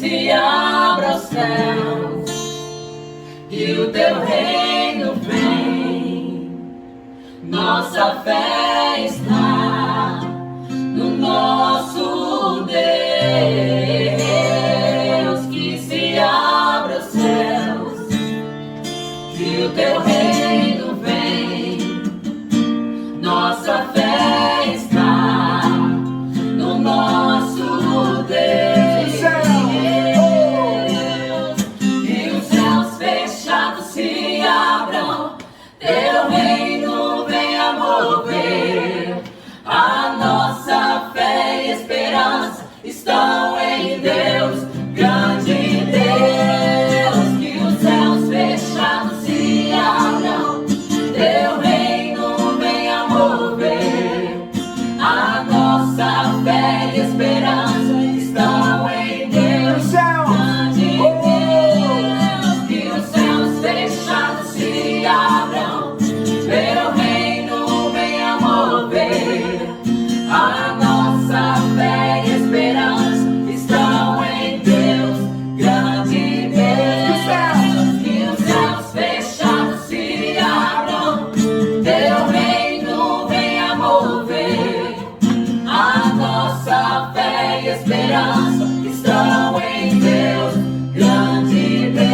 se abra os céus e o teu reino vem. Nossa fé está no nosso Deus. Que se abra os céus e o teu reino vem. Nossa fé está no nosso Deus. E os céus fechados se abram, teu reino venha mover. A nossa fé e esperança estão em Deus, grande Deus. Que os céus fechados se abram, teu reino venha mover. A nossa fé e esperança estão em Deus, grande Deus. Que os céus fechados se abram, teu reino venha mover. A nossa fé e esperança estão em Deus, grande Deus. Que os céus fechados se abram, teu reino venha mover. A nossa fé e esperança estão em Deus, grande Deus.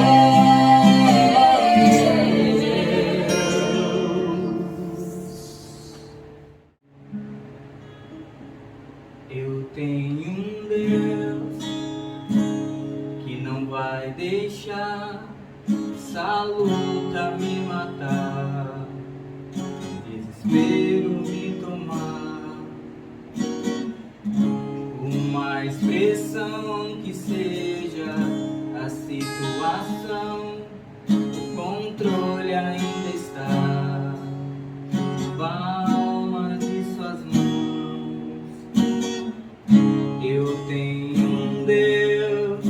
Eu tenho um Deus que não vai deixar essa luta me matar, desespero me tomar. Uma expressão que seja a situação, o controle ainda está nas palmas de suas mãos. Eu tenho um Deus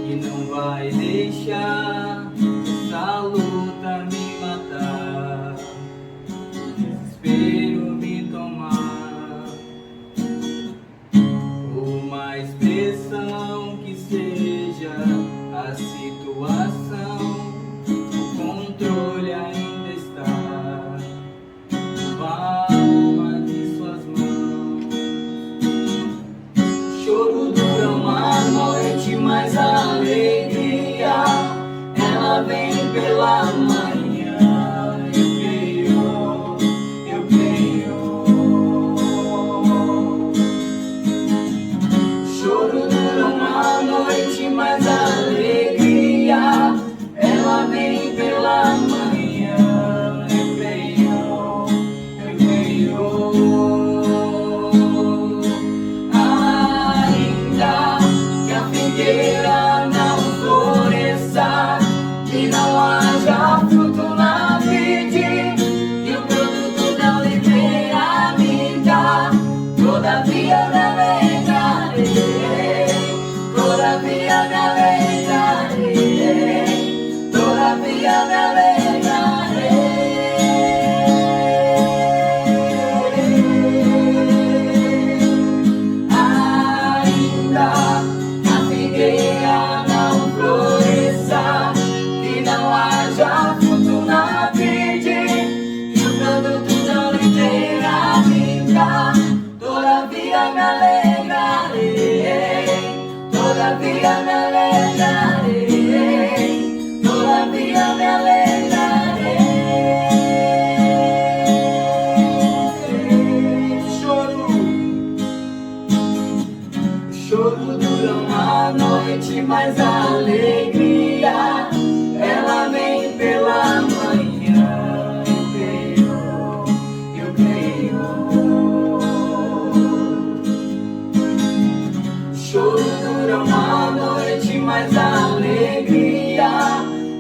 que não vai deixar essa luta me matar, desespero me tomar. Uma expressão que seja a situação, o controle ainda está na palma de suas mãos. Choro dura uma noite, mas a alegria ela vem pela manhã. Eu creio. Choro dura uma noite, mas a alegria ela vem pela manhã. Eu creio, eu creio. Ainda que a figueira não floresça, que não haja fruto na vide, que o produto da oliveira minta, todavia me alegrarei, todavia me alegrarei, todavia me alegrarei. Ainda que a figueira não floresça, que não haja fruto na vide, e o produto da oliveira minta, todavia me alegrarei, todavia me alegrarei, todavia me alegrarei. Choro dura uma noite, mas a alegria ela vem pela manhã. Eu creio. Choro dura uma noite, mas a alegria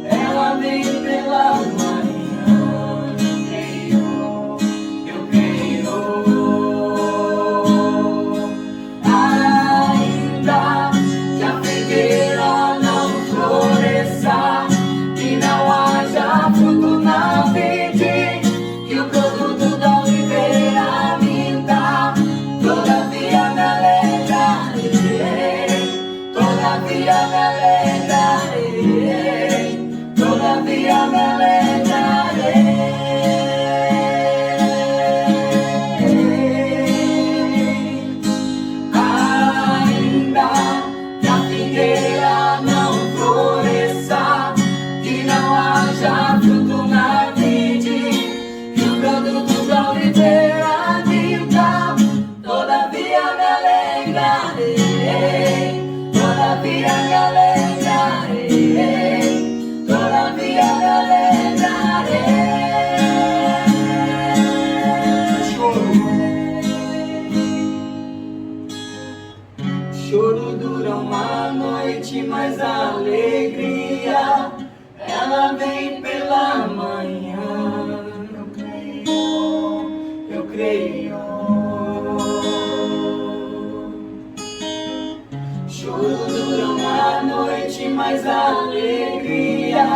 ela vem pela manhã. Eu creio. Ainda que a figueira não floresça, que não haja fruto na vide, que o produto da oliveira minta, todavia me alegrarei, todavia me alegrarei, todavia me alegrarei. Ainda que a figueira não floresça, que não haja fruto na vide, que o produto da oliveira minta, todavia me alegrarei, todavia me alegrarei, todavia me alegrarei. Choro dura uma noite, mas a alegria ela vem pela manhã. Eu creio, eu creio. Choro dura uma noite, mas a alegria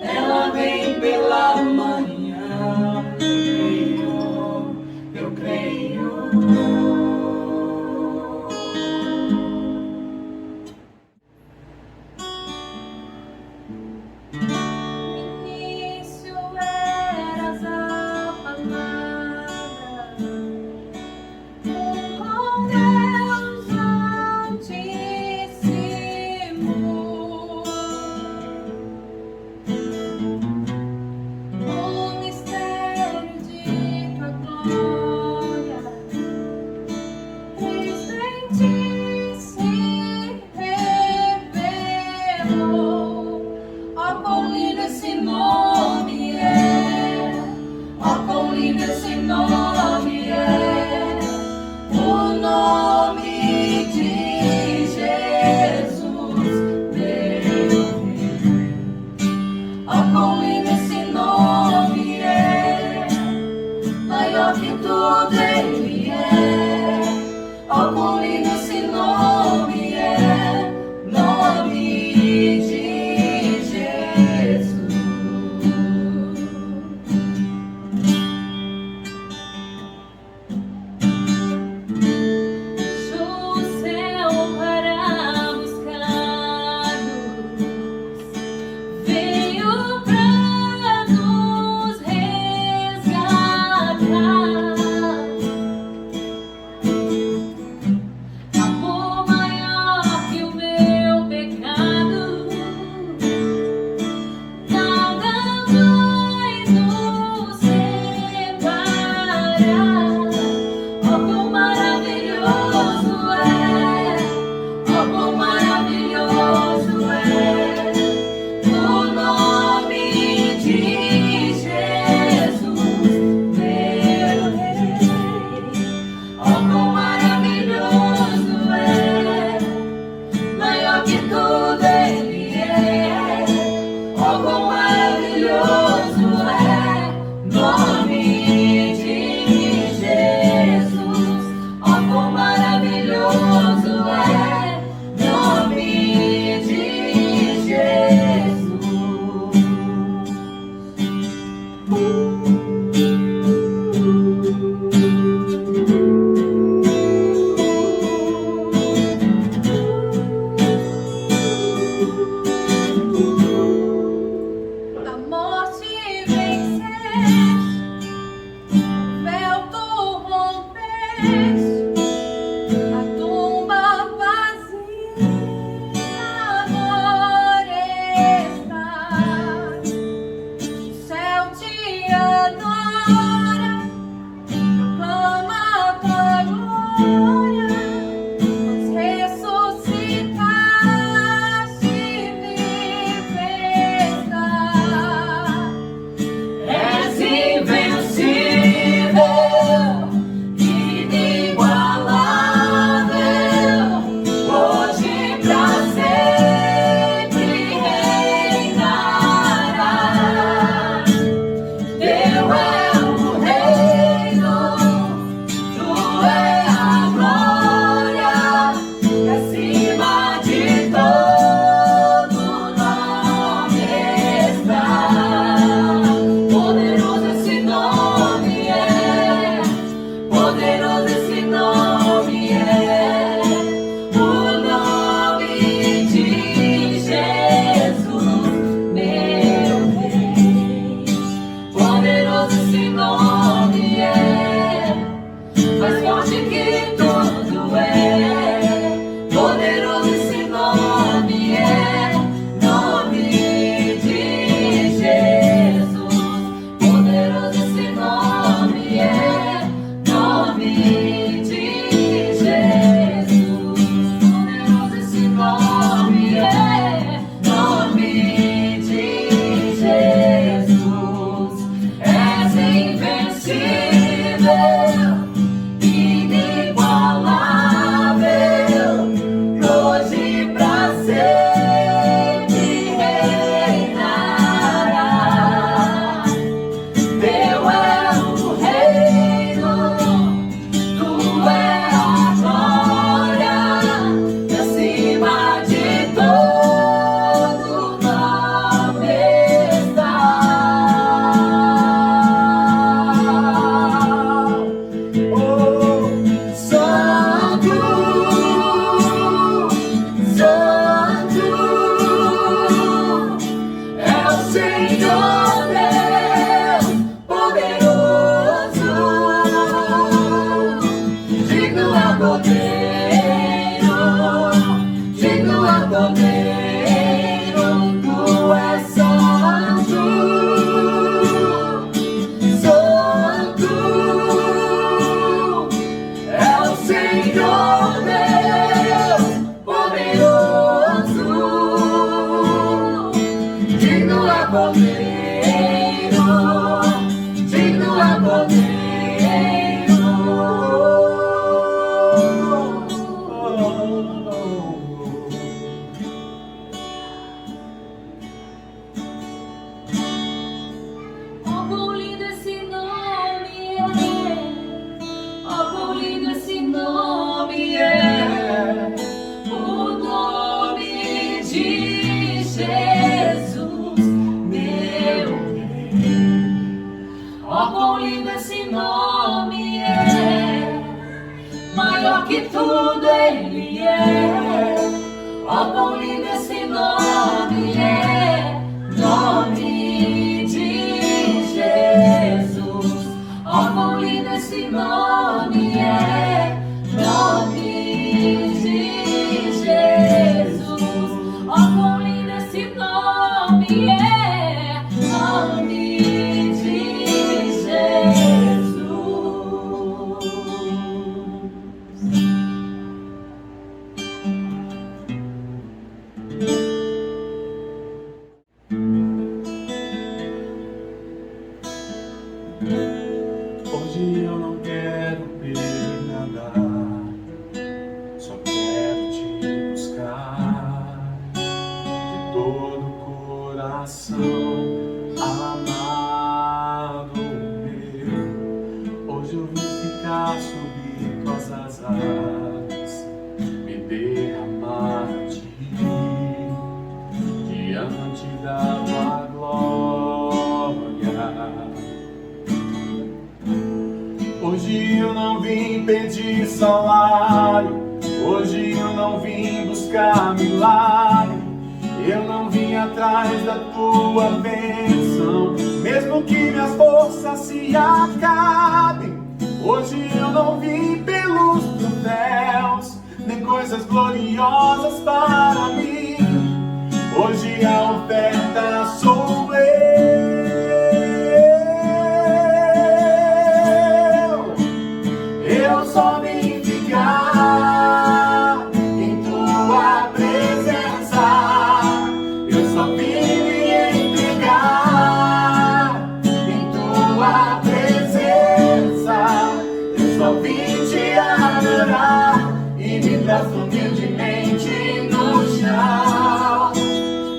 ela vem pela manhã. Eu creio, eu creio. Início eras a palavra, com Deus Altíssimo. O Cordeiro, tu és santo, santo, é o Senhor Deus poderoso, digno é Cordeiro, digno é Cordeiro. Maior que tudo Ele é. Ó, quão lindo esse nome é, nome de Jesus. Ó, quão lindo esse nome é, nome de Jesus. Ó, quão lindo esse nome é, nome de Jesus. Hoje eu não quero pedir nada, só quero te buscar de todo o coração, amado meu. Hoje eu vim ficar sob tuas asas, me derramar a ti, diante da tua glória. Hoje eu não vim pedir salário, hoje eu não vim buscar milagre, eu não vim atrás da tua bênção, mesmo que minhas forças se acabem. Hoje eu não vim pelos troféus, nem coisas gloriosas para mim. Hoje a oferta sou eu. Eu só vim ficar em tua presença. Eu só vim me entregar em tua presença. Eu só vim te adorar e me prostro humildemente no chão.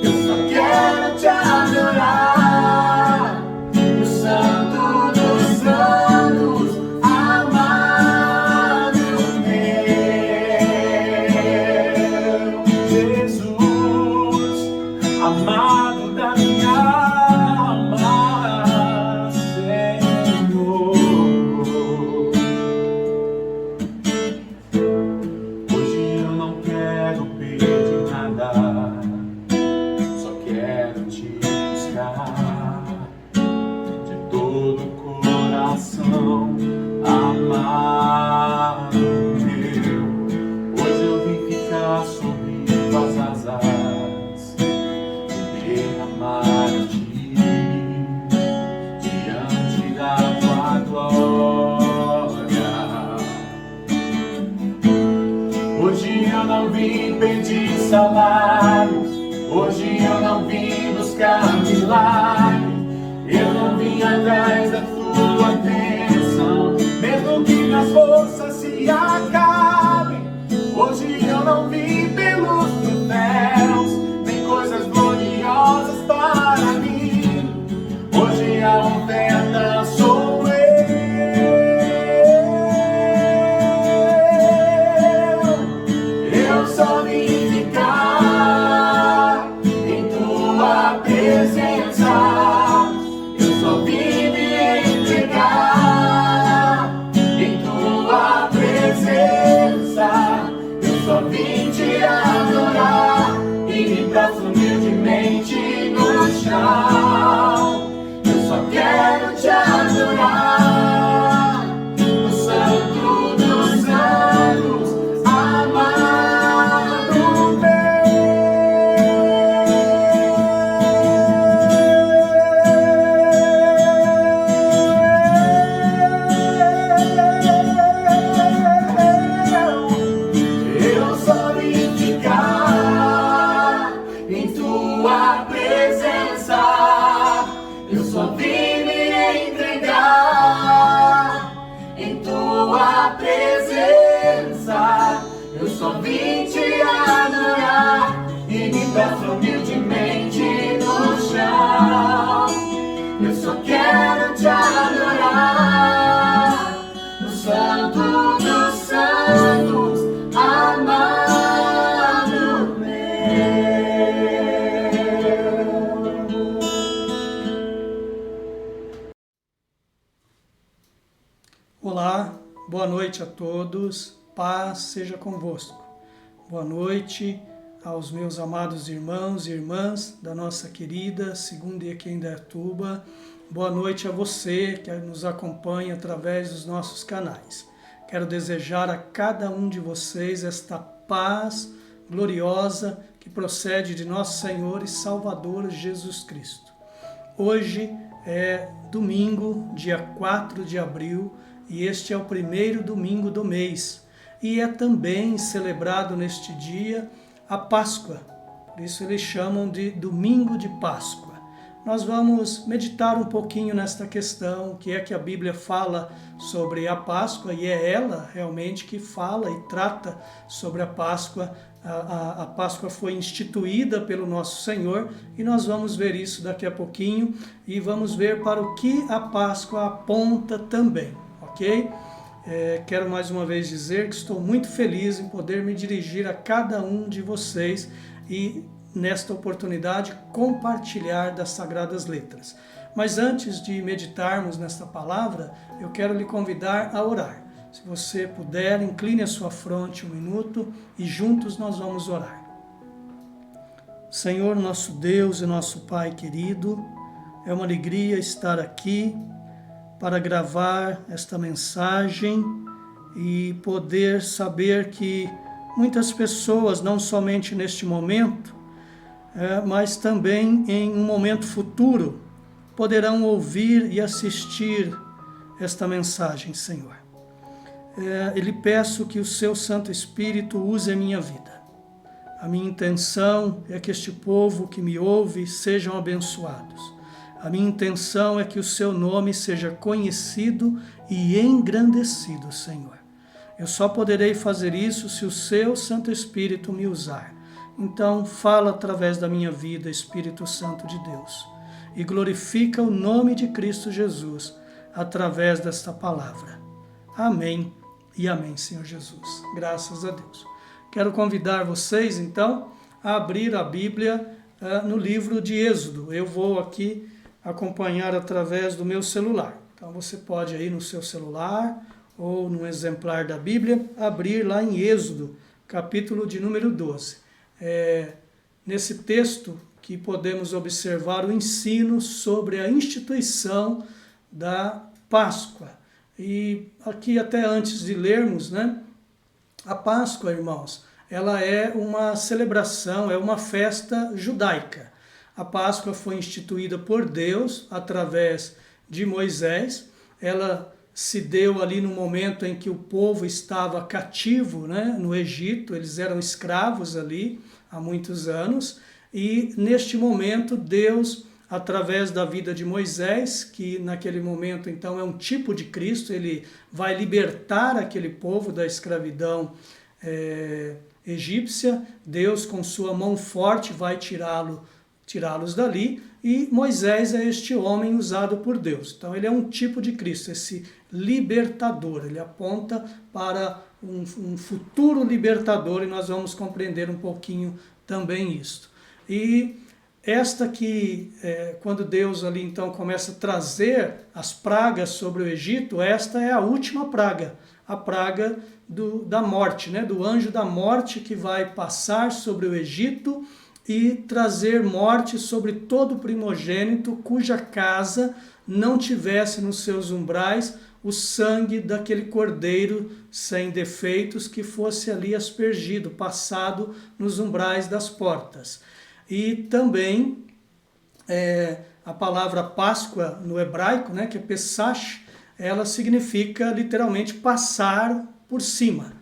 Eu só quero te adorar, o Santo dos Santos, amado meu Jesus, amado da minha alma, Senhor. Hoje eu não quero pedir nada, só quero te buscar de todo o coração, amado meu. Hoje eu vim ficar sob tuas asas, me derramar a ti, diante da tua glória. Hoje eu não vim pedir salário, hoje eu não vim buscar milagre, eu não vim atrás da tua bênção, mesmo que minhas forças se acabem. Hoje eu não vim pelos troféus, nem coisas gloriosas para mim. Hoje a oferta sou eu. Eu só vim ficar em tua presença. Eu só vim me entregar em tua presença. Boa noite a todos, paz seja convosco. Boa noite aos meus amados irmãos e irmãs da nossa querida Segunda IEQ Indaiatuba. Boa noite a você que nos acompanha através dos nossos canais. Quero desejar a cada um de vocês esta paz gloriosa que procede de nosso Senhor e Salvador Jesus Cristo. Hoje é domingo, dia 4 de abril, e este é o primeiro domingo do mês. E é também celebrado neste dia a Páscoa, por isso eles chamam de Domingo de Páscoa. Nós vamos meditar um pouquinho nesta questão, o que é que a Bíblia fala sobre a Páscoa, e é ela realmente que fala e trata sobre a Páscoa. A Páscoa foi instituída pelo nosso Senhor e nós vamos ver isso daqui a pouquinho e vamos ver para o que a Páscoa aponta também, ok? Quero mais uma vez dizer que estou muito feliz em poder me dirigir a cada um de vocês e, nesta oportunidade, compartilhar das Sagradas Letras. Mas antes de meditarmos nesta palavra, eu quero lhe convidar a orar. Se você puder, incline a sua fronte um minuto e juntos nós vamos orar. Senhor, nosso Deus e nosso Pai querido, é uma alegria estar aqui para gravar esta mensagem e poder saber que muitas pessoas, não somente neste momento, mas também em um momento futuro, poderão ouvir e assistir esta mensagem, Senhor. Eu lhe peço que o seu Santo Espírito use a minha vida. A minha intenção é que este povo que me ouve sejam abençoados. A minha intenção é que o seu nome seja conhecido e engrandecido, Senhor. Eu só poderei fazer isso se o seu Santo Espírito me usar. Então, fala através da minha vida, Espírito Santo de Deus, e glorifica o nome de Cristo Jesus através desta palavra. Amém e amém, Senhor Jesus. Graças a Deus. Quero convidar vocês, então, a abrir a Bíblia no livro de Êxodo. Eu vou aqui acompanhar através do meu celular. Então, você pode aí no seu celular ou num exemplar da Bíblia, abrir lá em Êxodo, capítulo de número 12. Nesse texto que podemos observar o ensino sobre a instituição da Páscoa. E aqui até antes de lermos, a Páscoa, irmãos, ela é uma celebração, é uma festa judaica. A Páscoa foi instituída por Deus através de Moisés. Ela se deu ali no momento em que o povo estava cativo, no Egito. Eles eram escravos ali há muitos anos. E neste momento Deus, através da vida de Moisés, que naquele momento então é um tipo de Cristo, ele vai libertar aquele povo da escravidão egípcia. Deus com sua mão forte vai tirá-los dali, e Moisés é este homem usado por Deus. Então ele é um tipo de Cristo, esse libertador. Ele aponta para um futuro libertador, e nós vamos compreender um pouquinho também isto. E esta que, quando Deus ali então começa a trazer as pragas sobre o Egito, esta é a última praga, a praga da morte, do anjo da morte, que vai passar sobre o Egito e trazer morte sobre todo primogênito cuja casa não tivesse nos seus umbrais o sangue daquele cordeiro sem defeitos que fosse ali aspergido, passado nos umbrais das portas. E também a palavra Páscoa no hebraico, que é Pesach, ela significa literalmente passar por cima,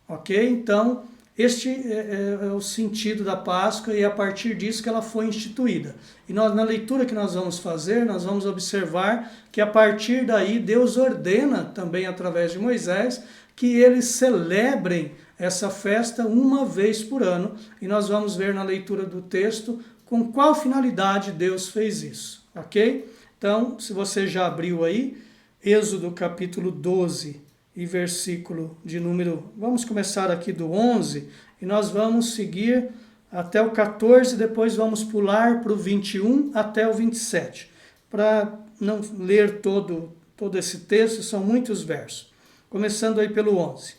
ok? Então, este é o sentido da Páscoa, e é a partir disso que ela foi instituída. E nós, na leitura que nós vamos fazer, nós vamos observar que a partir daí Deus ordena também através de Moisés que eles celebrem essa festa uma vez por ano, e nós vamos ver na leitura do texto com qual finalidade Deus fez isso, ok? Então, se você já abriu aí, Êxodo capítulo 12 e versículo de número, vamos começar aqui do 11, e nós vamos seguir até o 14, depois vamos pular para o 21 até o 27, para não ler todo esse texto, são muitos versos. começando aí pelo 11.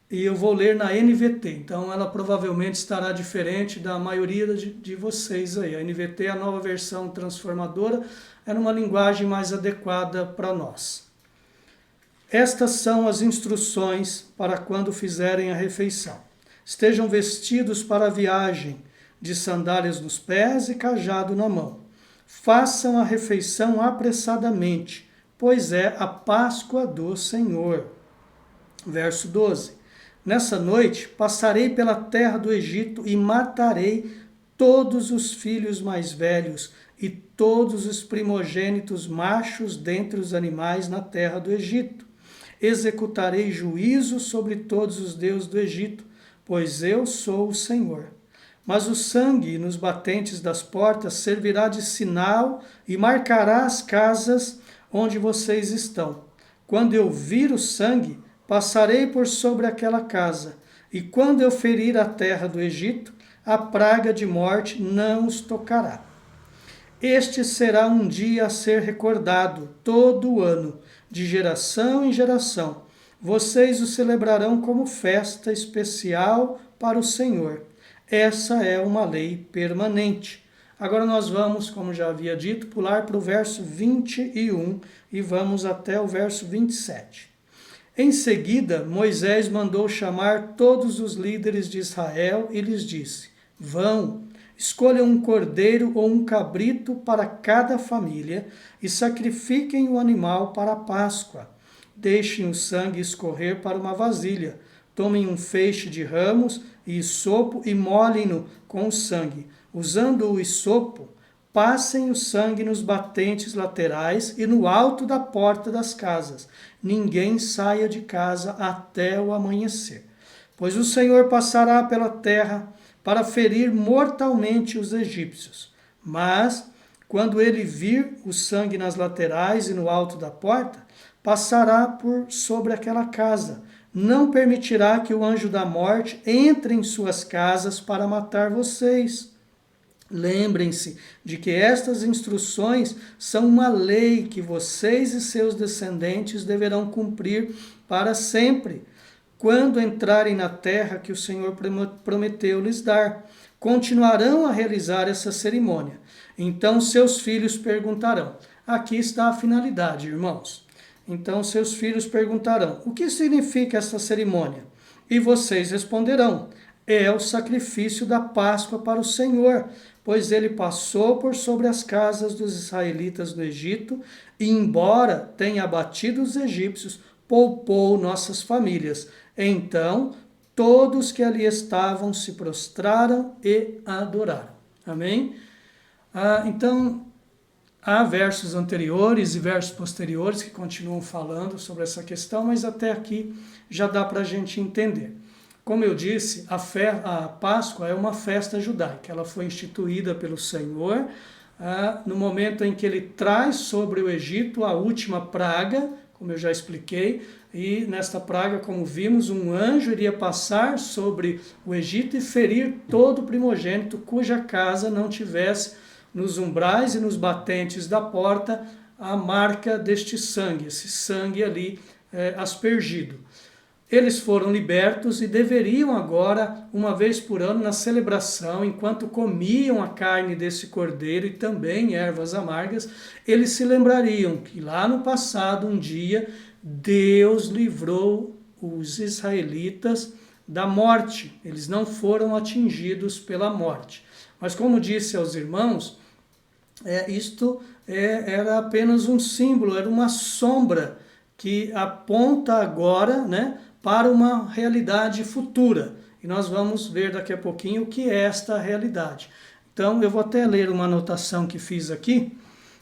E eu vou ler na NVT, então ela provavelmente estará diferente da maioria de vocês aí. A NVT é a nova versão transformadora, é numa linguagem mais adequada para nós. Estas são as instruções para quando fizerem a refeição. Estejam vestidos para a viagem, de sandálias nos pés e cajado na mão. Façam a refeição apressadamente, pois é a Páscoa do Senhor. Verso 12. Nessa noite passarei pela terra do Egito e matarei todos os filhos mais velhos e todos os primogênitos machos dentre os animais na terra do Egito. Executarei juízo sobre todos os deuses do Egito, pois eu sou o Senhor. Mas o sangue nos batentes das portas servirá de sinal e marcará as casas onde vocês estão. Quando eu vir o sangue, passarei por sobre aquela casa, e quando eu ferir a terra do Egito, a praga de morte não os tocará. Este será um dia a ser recordado todo o ano, de geração em geração. Vocês o celebrarão como festa especial para o Senhor. Essa é uma lei permanente. Agora nós vamos, como já havia dito, pular para o verso 21 e vamos até o verso 27. Em seguida, Moisés mandou chamar todos os líderes de Israel e lhes disse: Vão, escolham um cordeiro ou um cabrito para cada família e sacrifiquem o animal para a Páscoa. Deixem o sangue escorrer para uma vasilha. Tomem um feixe de ramos e isopo e molhem-no com o sangue. Usando o isopo, passem o sangue nos batentes laterais e no alto da porta das casas. Ninguém saia de casa até o amanhecer. Pois o Senhor passará pela terra para ferir mortalmente os egípcios. Mas, quando ele vir o sangue nas laterais e no alto da porta, passará por sobre aquela casa. Não permitirá que o anjo da morte entre em suas casas para matar vocês. Lembrem-se de que estas instruções são uma lei que vocês e seus descendentes deverão cumprir para sempre, quando entrarem na terra que o Senhor prometeu lhes dar. Continuarão a realizar essa cerimônia. Então seus filhos perguntarão. Aqui está a finalidade, irmãos. Então seus filhos perguntarão: o que significa esta cerimônia? E vocês responderão: é o sacrifício da Páscoa para o Senhor, pois ele passou por sobre as casas dos israelitas no Egito, e embora tenha abatido os egípcios, poupou nossas famílias. Então, todos que ali estavam se prostraram e adoraram. Amém? Então, há versos anteriores e versos posteriores que continuam falando sobre essa questão, mas até aqui já dá para a gente entender. Como eu disse, a Páscoa é uma festa judaica. Ela foi instituída pelo Senhor no momento em que ele traz sobre o Egito a última praga, como eu já expliquei, e nesta praga, como vimos, um anjo iria passar sobre o Egito e ferir todo primogênito cuja casa não tivesse nos umbrais e nos batentes da porta a marca deste sangue, esse sangue ali aspergido. Eles foram libertos e deveriam agora, uma vez por ano, na celebração, enquanto comiam a carne desse cordeiro e também ervas amargas, eles se lembrariam que lá no passado, um dia, Deus livrou os israelitas da morte. Eles não foram atingidos pela morte. Mas como disse aos irmãos, isto era apenas um símbolo, era uma sombra que aponta agora, para uma realidade futura. E nós vamos ver daqui a pouquinho o que é esta realidade. Então, eu vou até ler uma anotação que fiz aqui.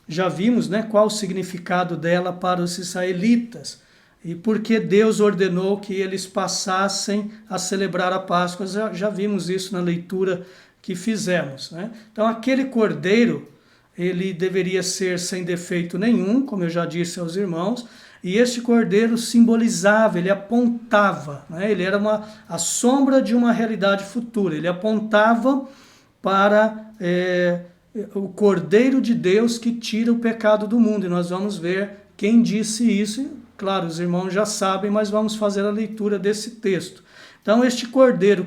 Já vimos qual o significado dela para os israelitas e por que Deus ordenou que eles passassem a celebrar a Páscoa. Já vimos isso na leitura que fizemos. Então, aquele cordeiro, ele deveria ser sem defeito nenhum, como eu já disse aos irmãos, e este cordeiro simbolizava, ele apontava, ele era a sombra de uma realidade futura, ele apontava para o Cordeiro de Deus que tira o pecado do mundo, e nós vamos ver quem disse isso. Claro, os irmãos já sabem, mas vamos fazer a leitura desse texto. Então, este cordeiro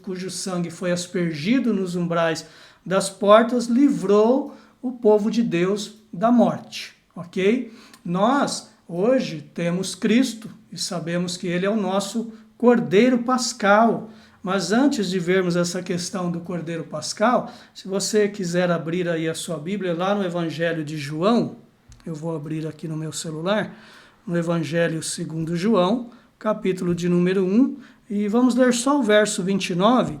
cujo sangue foi aspergido nos umbrais das portas, livrou o povo de Deus da morte, ok? Nós, hoje, temos Cristo e sabemos que Ele é o nosso Cordeiro Pascal. Mas antes de vermos essa questão do Cordeiro Pascal, se você quiser abrir aí a sua Bíblia, lá no Evangelho de João, eu vou abrir aqui no meu celular, no Evangelho segundo João, capítulo de número 1, e vamos ler só o verso 29,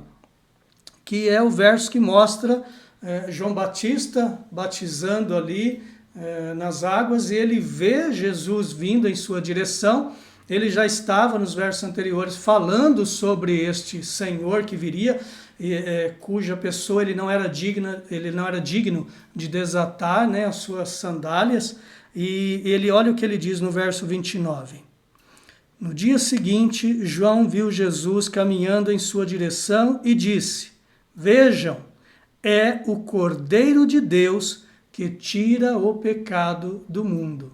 que é o verso que mostra João Batista batizando ali nas águas, e ele vê Jesus vindo em sua direção. Ele já estava nos versos anteriores falando sobre este Senhor que viria, cuja pessoa ele não era digno de desatar, né, as suas sandálias. E ele, olha o que ele diz no verso 29. No dia seguinte, João viu Jesus caminhando em sua direção e disse: vejam, é o Cordeiro de Deus que tira o pecado do mundo.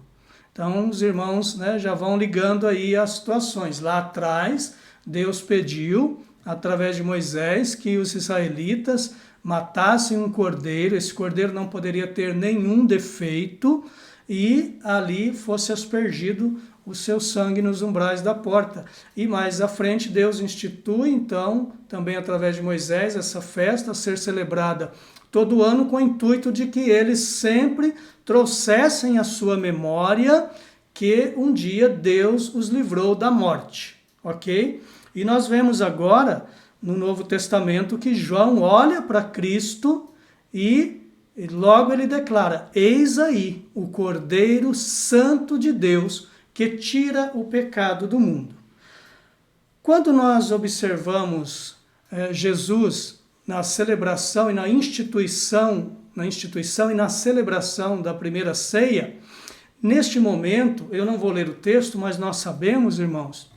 Então, os irmãos, né, já vão ligando aí as situações. Lá atrás, Deus pediu, através de Moisés, que os israelitas matassem um cordeiro. Esse cordeiro não poderia ter nenhum defeito e ali fosse aspergido o seu sangue nos umbrais da porta. E mais à frente, Deus institui, então, também através de Moisés, essa festa a ser celebrada todo ano com o intuito de que eles sempre trouxessem à sua memória que um dia Deus os livrou da morte, ok? E nós vemos agora, no Novo Testamento, que João olha para Cristo e logo ele declara: eis aí o Cordeiro Santo de Deus que tira o pecado do mundo. Quando nós observamos Jesus na celebração e na instituição e na celebração da primeira ceia, neste momento, eu não vou ler o texto, mas nós sabemos, irmãos,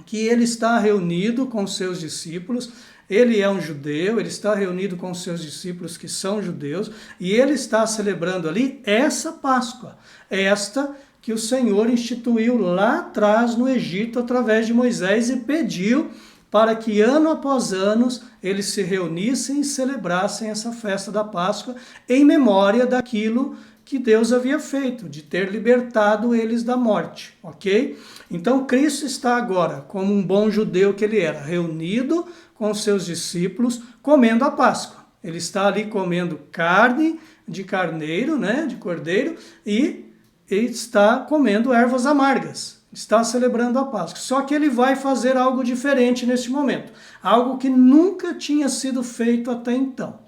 que ele está reunido com seus discípulos. Ele é um judeu, ele está reunido com seus discípulos que são judeus, e ele está celebrando ali essa Páscoa, esta que o Senhor instituiu lá atrás no Egito através de Moisés e pediu para que ano após ano eles se reunissem e celebrassem essa festa da Páscoa em memória daquilo que Deus havia feito, de ter libertado eles da morte, ok? Então Cristo está agora, como um bom judeu que ele era, reunido com seus discípulos, comendo a Páscoa. Ele está ali comendo carne de carneiro, né, de cordeiro, e ele está comendo ervas amargas. Está celebrando a Páscoa. Só que ele vai fazer algo diferente neste momento. Algo que nunca tinha sido feito até então.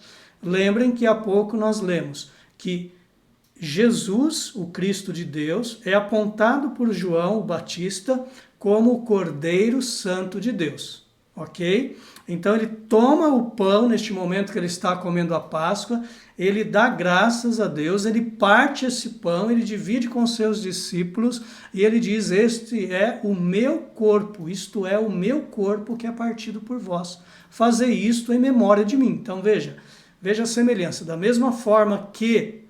Lembrem que há pouco nós lemos que Jesus, o Cristo de Deus, é apontado por João Batista como o Cordeiro Santo de Deus. Ok? Então ele toma o pão neste momento que ele está comendo a Páscoa, ele dá graças a Deus, ele parte esse pão, ele divide com seus discípulos e ele diz: este é o meu corpo, isto é o meu corpo que é partido por vós. Fazei isto em memória de mim. Então veja a semelhança. Da mesma forma que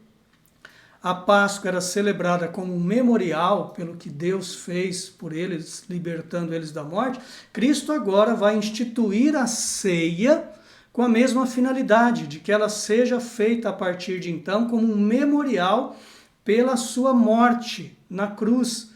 a Páscoa era celebrada como um memorial pelo que Deus fez por eles, libertando eles da morte, Cristo agora vai instituir a ceia com a mesma finalidade, de que ela seja feita a partir de então como um memorial pela sua morte na cruz,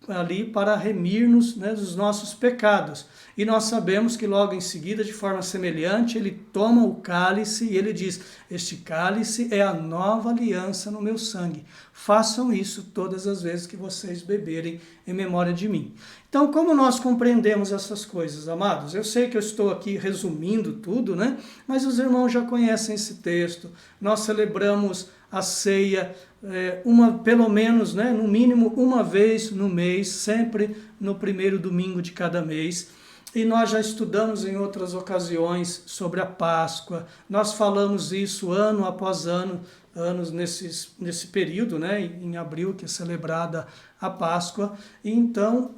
ali para remir-nos, né, dos nossos pecados. E nós sabemos que logo em seguida, de forma semelhante, ele toma o cálice e ele diz: este cálice é a nova aliança no meu sangue. Façam isso todas as vezes que vocês beberem em memória de mim. Então, como nós compreendemos essas coisas, amados? Eu sei que eu estou aqui resumindo tudo, né? Mas os irmãos já conhecem esse texto. Nós celebramos a ceia pelo menos, né, no mínimo uma vez no mês, sempre no primeiro domingo de cada mês. E nós já estudamos em outras ocasiões sobre a Páscoa. Nós falamos isso ano após ano, anos nesse período, né, em abril, que é celebrada a Páscoa. E então,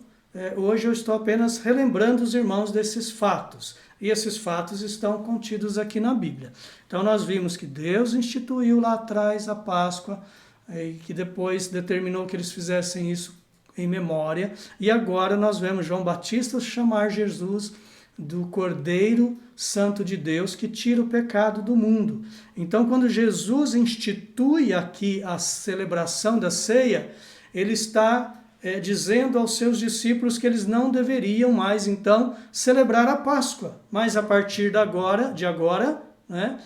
hoje eu estou apenas relembrando os irmãos desses fatos. E esses fatos estão contidos aqui na Bíblia. Então nós vimos que Deus instituiu lá atrás a Páscoa, e que depois determinou que eles fizessem isso em memória. E agora nós vemos João Batista chamar Jesus do Cordeiro Santo de Deus que tira o pecado do mundo. Então, quando Jesus institui aqui a celebração da ceia, ele está dizendo aos seus discípulos que eles não deveriam mais, então, celebrar a Páscoa, mas a partir de agora, né,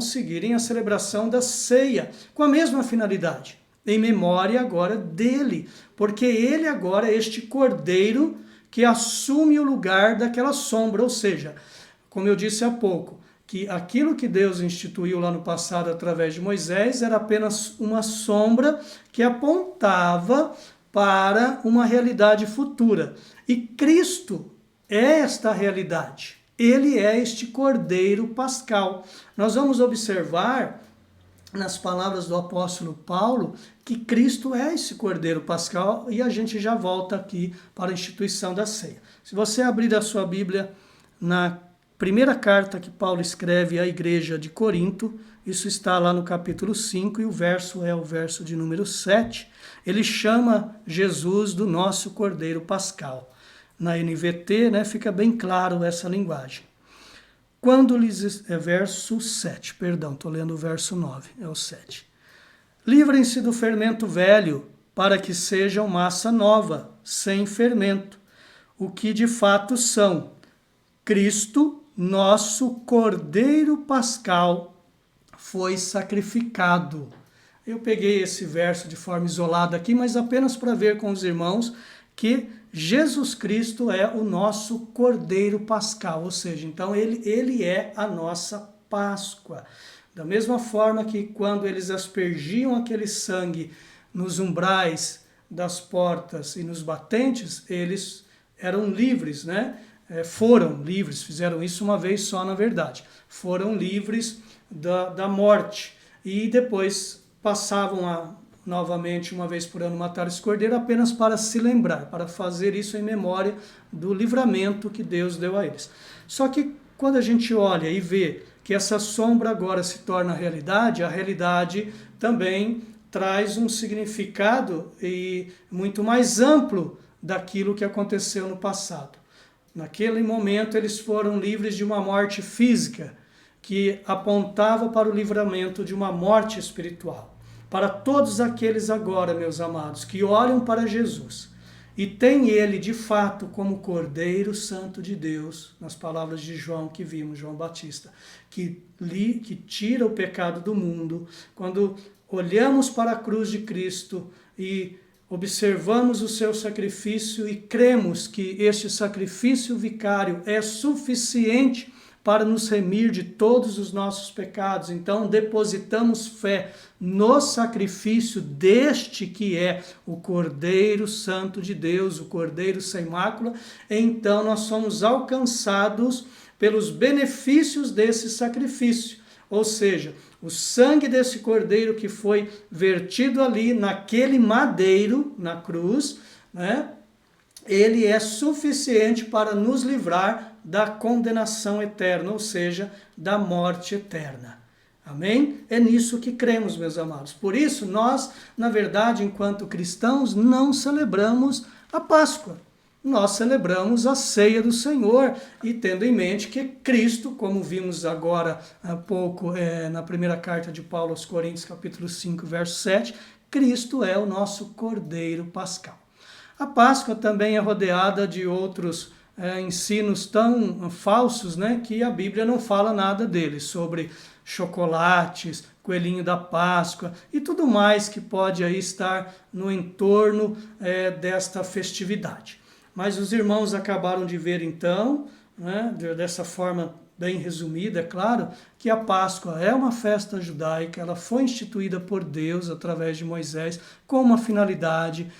seguirem a celebração da ceia, com a mesma finalidade, em memória agora dele, porque ele agora é este Cordeiro que assume o lugar daquela sombra, ou seja, como eu disse há pouco, que aquilo que Deus instituiu lá no passado através de Moisés era apenas uma sombra que apontava para uma realidade futura. E Cristo é esta realidade. Ele é este Cordeiro Pascal. Nós vamos observar nas palavras do apóstolo Paulo que Cristo é esse Cordeiro Pascal, e a gente já volta aqui para a instituição da ceia. Se você abrir a sua Bíblia na primeira carta que Paulo escreve à igreja de Corinto, isso está lá no capítulo 5 e o verso é o verso de número 7, ele chama Jesus do nosso Cordeiro Pascal. Na NVT, né, fica bem claro essa linguagem. Verso 7, perdão, estou lendo o verso 9, é o 7. Livrem-se do fermento velho, para que sejam massa nova, sem fermento, o que de fato são Cristo, nosso Cordeiro Pascal, foi sacrificado. Eu peguei esse verso de forma isolada aqui, mas apenas para ver com os irmãos que Jesus Cristo é o nosso Cordeiro Pascal, ou seja, então ele é a nossa Páscoa. Da mesma forma que quando eles aspergiam aquele sangue nos umbrais das portas e nos batentes, eles eram livres, né? Foram livres, fizeram isso uma vez só na verdade, foram livres da morte e depois passavam novamente uma vez por ano matar esse cordeiro apenas para se lembrar, para fazer isso em memória do livramento que Deus deu a eles. Só que quando a gente olha e vê que essa sombra agora se torna realidade, a realidade também traz um significado muito mais amplo daquilo que aconteceu no passado. Naquele momento eles foram livres de uma morte física que apontava para o livramento de uma morte espiritual. Para todos aqueles agora, meus amados, que olham para Jesus e têm ele de fato como Cordeiro Santo de Deus, nas palavras de João que vimos, João Batista, que tira o pecado do mundo, quando olhamos para a cruz de Cristo e observamos o seu sacrifício e cremos que este sacrifício vicário é suficiente para nos remir de todos os nossos pecados. Então, depositamos fé no sacrifício deste que é o Cordeiro Santo de Deus, o Cordeiro sem mácula. Então, nós somos alcançados pelos benefícios desse sacrifício. Ou seja, o sangue desse Cordeiro que foi vertido ali naquele madeiro, na cruz, né? Ele é suficiente para nos livrar da condenação eterna, ou seja, da morte eterna. Amém? É nisso que cremos, meus amados. Por isso, nós, na verdade, enquanto cristãos, não celebramos a Páscoa. Nós celebramos a ceia do Senhor e tendo em mente que Cristo, como vimos agora há pouco na primeira carta de Paulo aos Coríntios, capítulo 5, verso 7, Cristo é o nosso Cordeiro Pascal. A Páscoa também é rodeada de outros ensinos tão falsos, né, que a Bíblia não fala nada deles, sobre chocolates, coelhinho da Páscoa e tudo mais que pode aí estar no entorno desta festividade. Mas os irmãos acabaram de ver então, né, dessa forma bem resumida, é claro, que a Páscoa é uma festa judaica, ela foi instituída por Deus através de Moisés com uma finalidade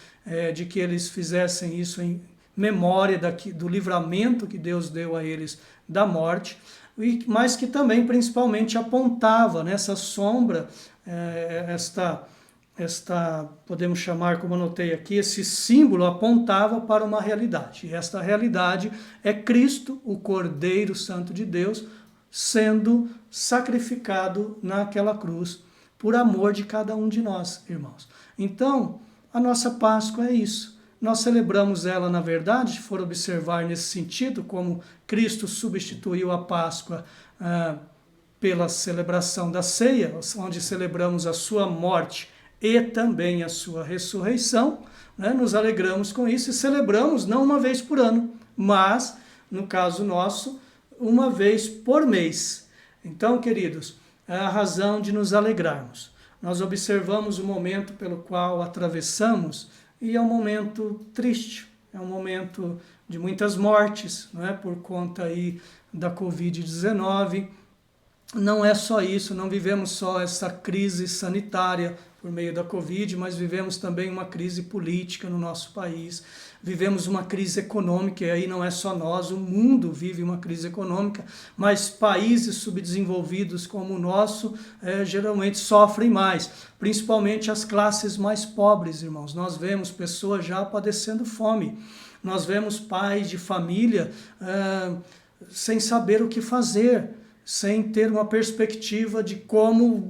de que eles fizessem isso em memória do livramento que Deus deu a eles da morte, mas que também principalmente apontava nessa sombra, podemos chamar, como anotei aqui, esse símbolo apontava para uma realidade. E esta realidade é Cristo, o Cordeiro Santo de Deus, sendo sacrificado naquela cruz por amor de cada um de nós, irmãos. Então, a nossa Páscoa é isso. Nós celebramos ela, na verdade, se for observar nesse sentido, como Cristo substituiu a Páscoa pela celebração da ceia, onde celebramos a sua morte e também a sua ressurreição, né? Nos alegramos com isso e celebramos não uma vez por ano, mas, no caso nosso, uma vez por mês. Então, queridos, é a razão de nos alegrarmos. Nós observamos o momento pelo qual atravessamos e é um momento triste, é um momento de muitas mortes, não é? Por conta aí da Covid-19. Não é só isso, não vivemos só essa crise sanitária por meio da Covid, mas vivemos também uma crise política no nosso país, vivemos uma crise econômica, e aí não é só nós, o mundo vive uma crise econômica, mas países subdesenvolvidos como o nosso geralmente sofrem mais, principalmente as classes mais pobres, irmãos. Nós vemos pessoas já padecendo fome, nós vemos pais de família sem saber o que fazer, sem ter uma perspectiva de como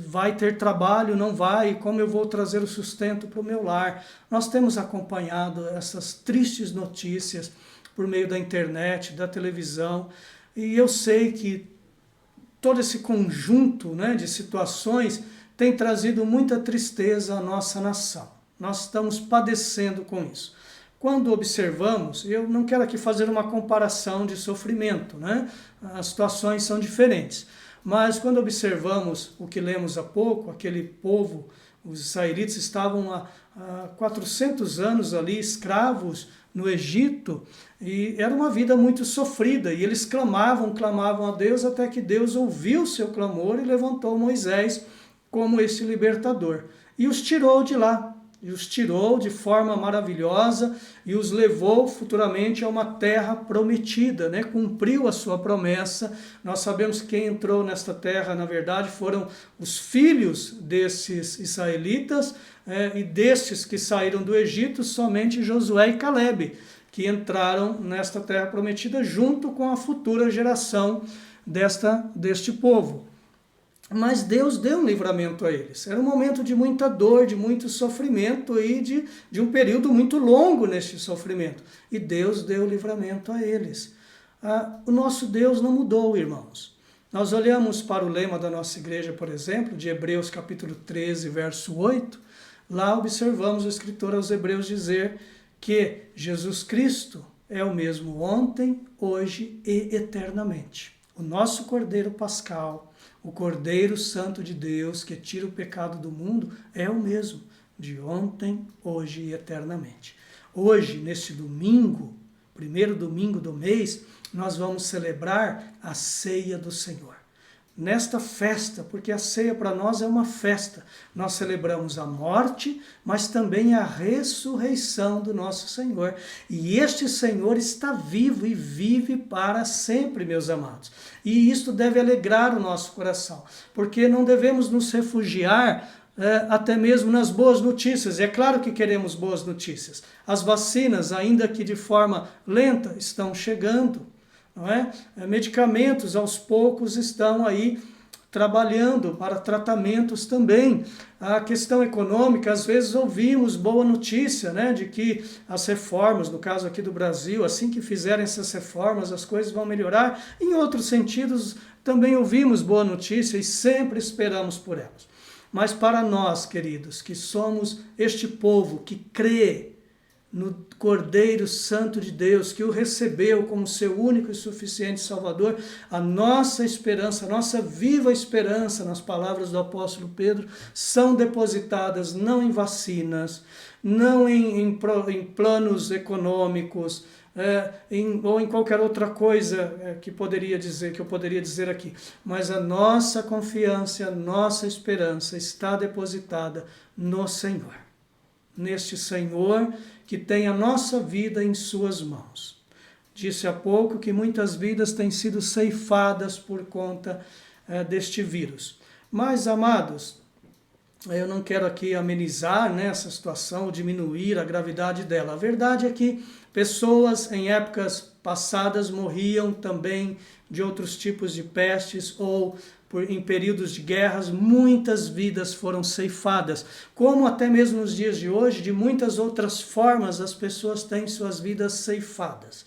vai ter trabalho, não vai, como eu vou trazer o sustento para o meu lar. Nós temos acompanhado essas tristes notícias por meio da internet, da televisão, e eu sei que todo esse conjunto, né, de situações tem trazido muita tristeza à nossa nação. Nós estamos padecendo com isso. Quando observamos, eu não quero aqui fazer uma comparação de sofrimento, né? As situações são diferentes. Mas quando observamos o que lemos há pouco, aquele povo, os israelitas estavam há 400 anos ali escravos no Egito, e era uma vida muito sofrida, e eles clamavam a Deus, até que Deus ouviu o seu clamor e levantou Moisés como esse libertador, e os tirou de lá. E os tirou de forma maravilhosa e os levou futuramente a uma terra prometida, né? Cumpriu a sua promessa. Nós sabemos que quem entrou nesta terra, na verdade, foram os filhos desses israelitas e destes que saíram do Egito, somente Josué e Calebe, que entraram nesta terra prometida junto com a futura geração deste povo. Mas Deus deu um livramento a eles. Era um momento de muita dor, de muito sofrimento e de um período muito longo neste sofrimento. E Deus deu livramento a eles. O nosso Deus não mudou, irmãos. Nós olhamos para o lema da nossa igreja, por exemplo, de Hebreus capítulo 13, verso 8. Lá observamos o escritor aos Hebreus dizer que Jesus Cristo é o mesmo ontem, hoje e eternamente. O nosso Cordeiro Pascal, o Cordeiro Santo de Deus, que tira o pecado do mundo, é o mesmo, de ontem, hoje e eternamente. Hoje, neste domingo, primeiro domingo do mês, nós vamos celebrar a ceia do Senhor. Nesta festa, porque a ceia para nós é uma festa, nós celebramos a morte, mas também a ressurreição do nosso Senhor. E este Senhor está vivo e vive para sempre, meus amados. E isto deve alegrar o nosso coração, porque não devemos nos refugiar até mesmo nas boas notícias. É claro que queremos boas notícias. As vacinas, ainda que de forma lenta, estão chegando. Não é? Medicamentos aos poucos estão aí trabalhando para tratamentos também. A questão econômica, às vezes ouvimos boa notícia, né, de que as reformas, no caso aqui do Brasil, assim que fizerem essas reformas, as coisas vão melhorar. Em outros sentidos, também ouvimos boa notícia e sempre esperamos por elas. Mas para nós, queridos, que somos este povo que crê no Cordeiro Santo de Deus, que o recebeu como seu único e suficiente Salvador, a nossa esperança, a nossa viva esperança, nas palavras do apóstolo Pedro, são depositadas não em vacinas, não em planos econômicos, ou em qualquer outra coisa que eu poderia dizer aqui, mas a nossa confiança, a nossa esperança está depositada no Senhor, neste Senhor que tem a nossa vida em suas mãos. Disse há pouco que muitas vidas têm sido ceifadas por conta deste vírus. Mas, amados, eu não quero aqui amenizar, né, essa situação, ou diminuir a gravidade dela. A verdade é que pessoas em épocas passadas morriam também de outros tipos de pestes ou em períodos de guerras, muitas vidas foram ceifadas. Como até mesmo nos dias de hoje, de muitas outras formas, as pessoas têm suas vidas ceifadas.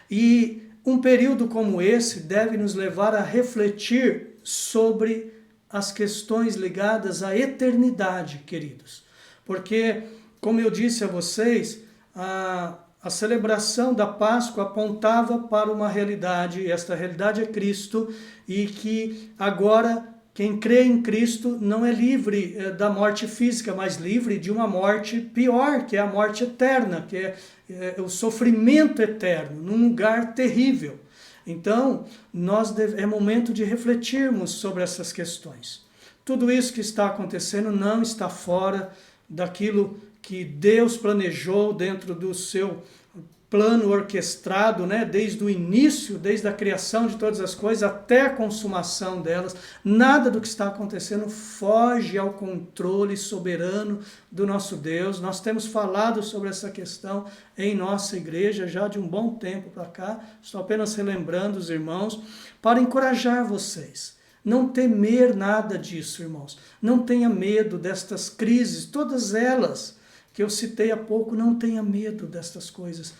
E um período como esse deve nos levar a refletir sobre as questões ligadas à eternidade, queridos. Porque, como eu disse a vocês, a celebração da Páscoa apontava para uma realidade, e esta realidade é Cristo, e que agora quem crê em Cristo não é livre da morte física, mas livre de uma morte pior, que é a morte eterna, que é o sofrimento eterno, num lugar terrível. Então, é momento de refletirmos sobre essas questões. Tudo isso que está acontecendo não está fora daquilo que Deus planejou dentro do seu plano orquestrado, né? Desde o início, desde a criação de todas as coisas até a consumação delas. Nada do que está acontecendo foge ao controle soberano do nosso Deus. Nós temos falado sobre essa questão em nossa igreja já de um bom tempo para cá. Estou apenas relembrando os irmãos para encorajar vocês. Não temer nada disso, irmãos. Não tenha medo destas crises, todas elas que eu citei há pouco, não tenha medo destas coisas.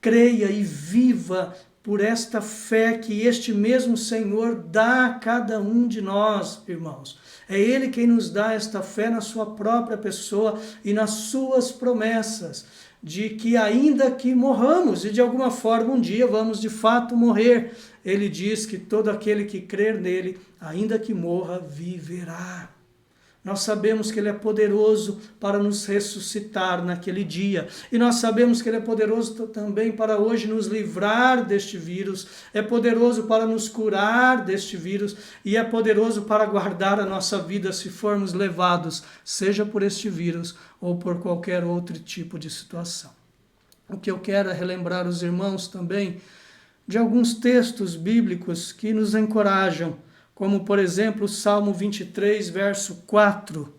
Creia e viva por esta fé que este mesmo Senhor dá a cada um de nós, irmãos. É Ele quem nos dá esta fé na sua própria pessoa e nas suas promessas, de que ainda que morramos, e de alguma forma um dia vamos de fato morrer, Ele diz que todo aquele que crer nele, ainda que morra, viverá. Nós sabemos que Ele é poderoso para nos ressuscitar naquele dia. E nós sabemos que Ele é poderoso também para hoje nos livrar deste vírus. É poderoso para nos curar deste vírus. E é poderoso para guardar a nossa vida se formos levados, seja por este vírus ou por qualquer outro tipo de situação. O que eu quero é relembrar os irmãos também de alguns textos bíblicos que nos encorajam, como, por exemplo, o Salmo 23, verso 4,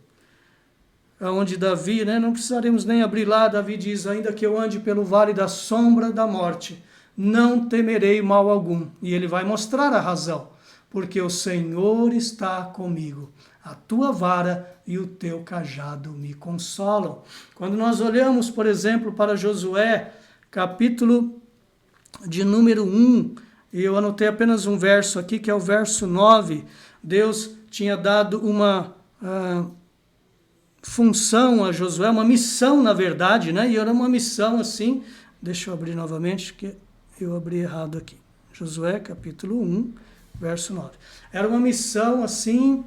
onde Davi, não precisaremos nem abrir lá, Davi diz, ainda que eu ande pelo vale da sombra da morte, não temerei mal algum. E ele vai mostrar a razão, porque o Senhor está comigo, a tua vara e o teu cajado me consolam. Quando nós olhamos, por exemplo, para Josué, capítulo de número 1, e eu anotei apenas um verso aqui, que é o verso 9. Deus tinha dado uma função a Josué, uma missão, na verdade, e era uma missão assim, deixa eu abrir novamente, que eu abri errado aqui. Josué, capítulo 1, verso 9. Era uma missão, assim,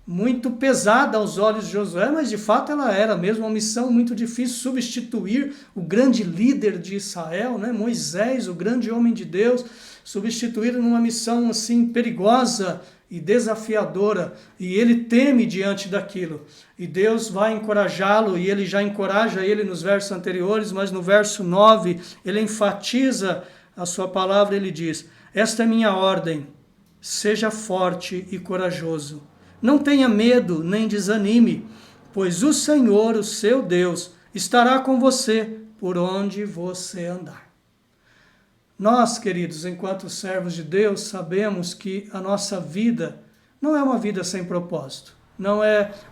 muito pesada aos olhos de Josué, mas de fato ela era mesmo uma missão muito difícil, substituir o grande líder de Israel, Moisés, o grande homem de Deus, substituído numa missão assim perigosa e desafiadora, e ele teme diante daquilo, e Deus vai encorajá-lo, e ele já encoraja ele nos versos anteriores, mas no verso 9, ele enfatiza a sua palavra, ele diz, esta é minha ordem, seja forte e corajoso, não tenha medo nem desanime, pois o Senhor, o seu Deus, estará com você por onde você andar. Nós, queridos, enquanto servos de Deus, sabemos que a nossa vida não é uma vida sem propósito.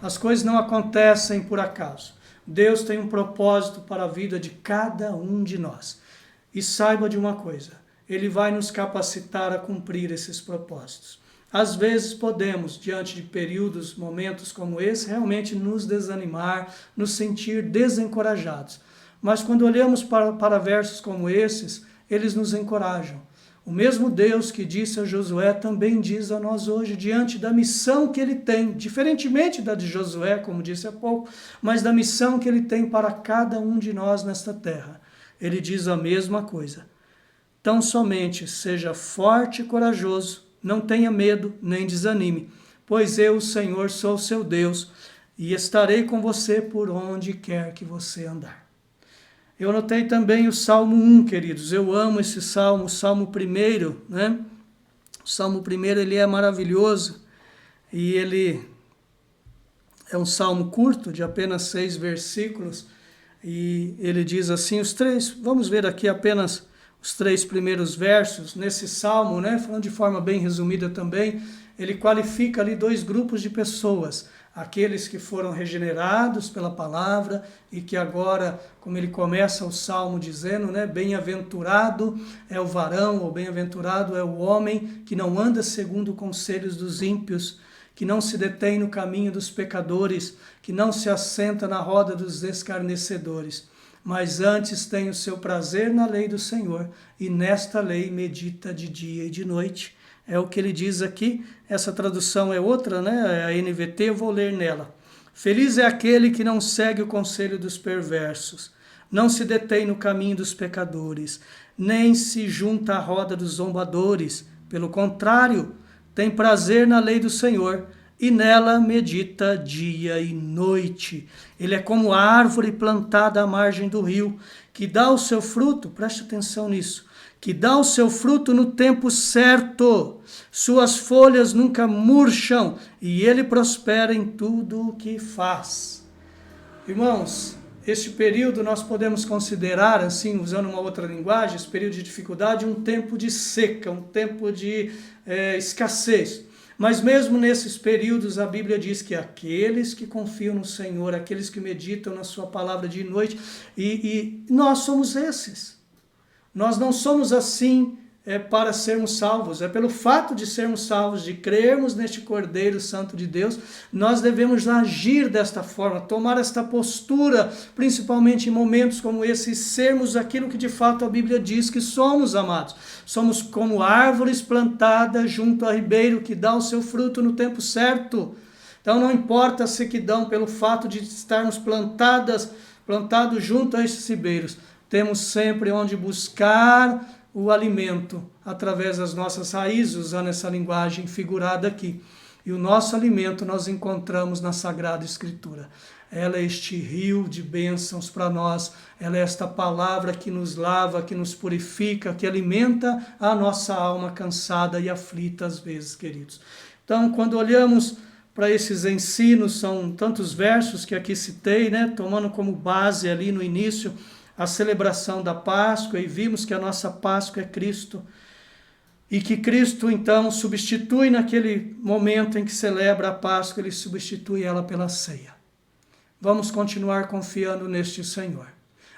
As coisas não acontecem por acaso. Deus tem um propósito para a vida de cada um de nós. E saiba de uma coisa, Ele vai nos capacitar a cumprir esses propósitos. Às vezes podemos, diante de períodos, momentos como esse, realmente nos desanimar, nos sentir desencorajados. Mas quando olhamos para versos como esses, eles nos encorajam. O mesmo Deus que disse a Josué também diz a nós hoje, diante da missão que Ele tem, diferentemente da de Josué, como disse há pouco, mas da missão que Ele tem para cada um de nós nesta terra. Ele diz a mesma coisa. Tão somente seja forte e corajoso, não tenha medo nem desanime, pois eu, o Senhor, sou seu Deus e estarei com você por onde quer que você andar. Eu anotei também o Salmo 1, queridos. Eu amo esse Salmo, o Salmo 1, O Salmo 1, ele é maravilhoso e ele é um salmo curto, de apenas 6 versículos, e ele diz assim, vamos ver aqui apenas os 3 primeiros versos, nesse salmo, né, falando de forma bem resumida também, ele qualifica ali 2 grupos de pessoas. Aqueles que foram regenerados pela palavra e que agora, como ele começa o salmo dizendo, né, bem-aventurado é o varão, ou bem-aventurado é o homem que não anda segundo os conselhos dos ímpios, que não se detém no caminho dos pecadores, que não se assenta na roda dos escarnecedores, mas antes tem o seu prazer na lei do Senhor, e nesta lei medita de dia e de noite. É o que ele diz aqui, essa tradução é outra, né? A NVT, eu vou ler nela. Feliz é aquele que não segue o conselho dos perversos, não se detém no caminho dos pecadores, nem se junta à roda dos zombadores. Pelo contrário, tem prazer na lei do Senhor e nela medita dia e noite. Ele é como a árvore plantada à margem do rio, que dá o seu fruto, preste atenção nisso, que dá o seu fruto no tempo certo, suas folhas nunca murcham, e ele prospera em tudo o que faz. Irmãos, este período nós podemos considerar, assim, usando uma outra linguagem, esse período de dificuldade, um tempo de seca, um tempo de escassez. Mas mesmo nesses períodos, a Bíblia diz que aqueles que confiam no Senhor, aqueles que meditam na sua palavra dia e noite, e nós somos esses. Nós não somos assim para sermos salvos. É pelo fato de sermos salvos, de crermos neste Cordeiro Santo de Deus, nós devemos agir desta forma, tomar esta postura, principalmente em momentos como esse, e sermos aquilo que de fato a Bíblia diz que somos, amados. Somos como árvores plantadas junto a ribeiro, que dá o seu fruto no tempo certo. Então não importa a sequidão, pelo fato de estarmos plantados junto a esses ribeiros, temos sempre onde buscar o alimento através das nossas raízes, usando essa linguagem figurada aqui. E o nosso alimento nós encontramos na Sagrada Escritura. Ela é este rio de bênçãos para nós, ela é esta palavra que nos lava, que nos purifica, que alimenta a nossa alma cansada e aflita às vezes, queridos. Então, quando olhamos para esses ensinos, são tantos versos que aqui citei, né, tomando como base ali no início a celebração da Páscoa, e vimos que a nossa Páscoa é Cristo, e que Cristo então substitui naquele momento em que celebra a Páscoa, ele substitui ela pela ceia. Vamos continuar confiando neste Senhor.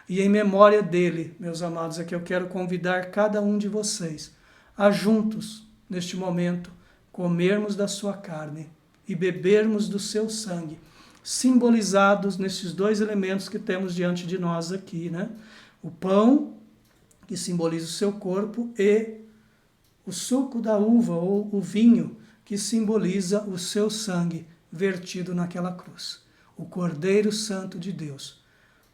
E em memória dele, meus amados, é que eu quero convidar cada um de vocês a juntos, neste momento, comermos da sua carne e bebermos do seu sangue, simbolizados nesses 2 elementos que temos diante de nós aqui, né? O pão, que simboliza o seu corpo, e o suco da uva, ou o vinho, que simboliza o seu sangue vertido naquela cruz. O Cordeiro Santo de Deus